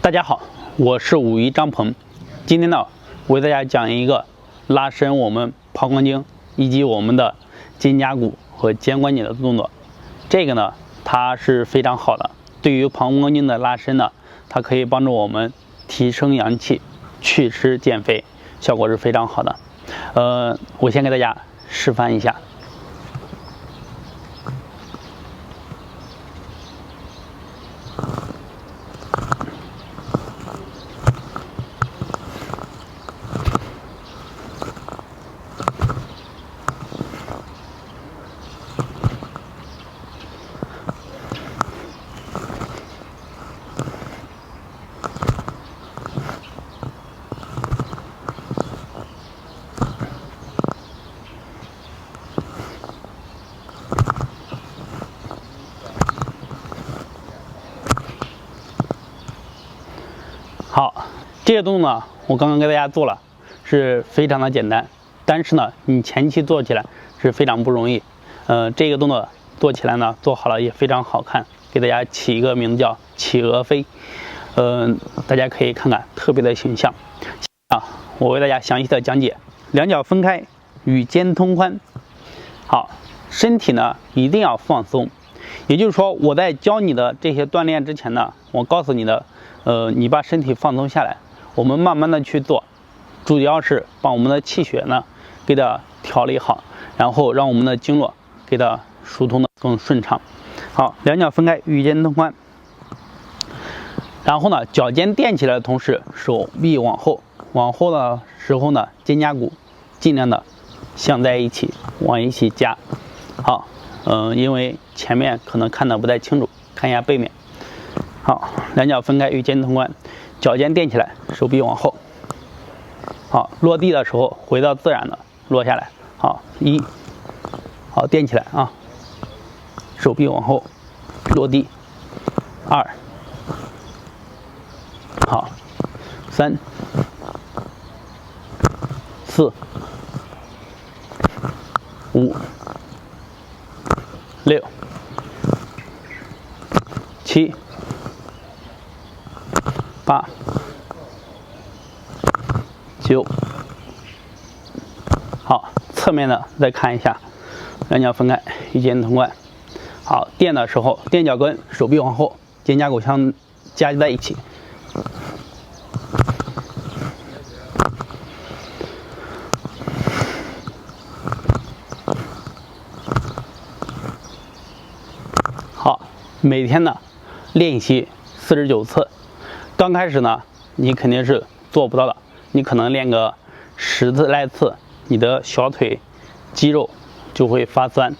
大家好，我是武夷张鹏。今天呢，我为大家讲一个拉伸我们膀胱经以及我们的肩胛骨和肩关节的动作。这个呢，它是非常好的。对于膀胱经的拉伸呢，它可以帮助我们提升阳气、祛湿减肥，效果是非常好的。我先给大家示范一下。好，这个动作呢，我刚刚给大家做了，是非常的简单，但是呢，你前期做起来是非常不容易。这个动作做起来呢，做好了也非常好看，给大家起一个名字叫企鹅飞。大家可以看看，特别的形象。我为大家详细的讲解，两脚分开，与肩同宽。好，身体呢一定要放松，也就是说，我在教你的这些锻炼之前呢，我告诉你的。你把身体放松下来，我们慢慢的去做，主要是把我们的气血呢给它调理好，然后让我们的经络给它疏通的更顺畅。好，两脚分开，与肩同宽。然后呢，脚尖垫起来的同时，手臂往后的时候呢，肩胛骨尽量的相在一起，往一起夹。好，因为前面可能看的不太清楚，看一下背面。好，两脚分开，与肩同宽，脚尖垫起来，手臂往后。好，落地的时候回到自然的落下来。好，好，垫起来啊，手臂往后落地。2，好，3、4、5、6、7、8、9，好，侧面的再看一下，两脚分开，与肩同宽。好，垫的时候，垫脚跟，手臂往后，肩胛骨相夹在一起。好，每天呢练习49次。刚开始呢，你肯定是做不到的，你可能练个10次来次，你的小腿肌肉就会发酸，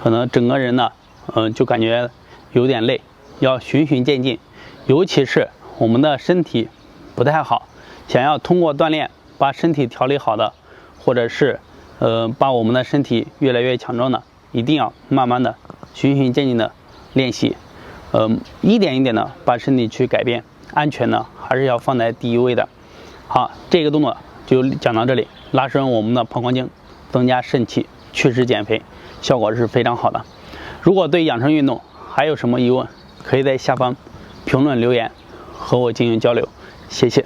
可能整个人呢，就感觉有点累，要循序渐进。尤其是我们的身体不太好，想要通过锻炼把身体调理好的，或者是把我们的身体越来越强壮的，一定要慢慢的循序渐进的练习，一点一点的把身体去改变。安全呢还是要放在第一位的。好，这个动作就讲到这里，拉伸我们的膀胱经，增加肾气，祛湿减肥，效果是非常好的。如果对养生运动还有什么疑问，可以在下方评论留言和我进行交流，谢谢。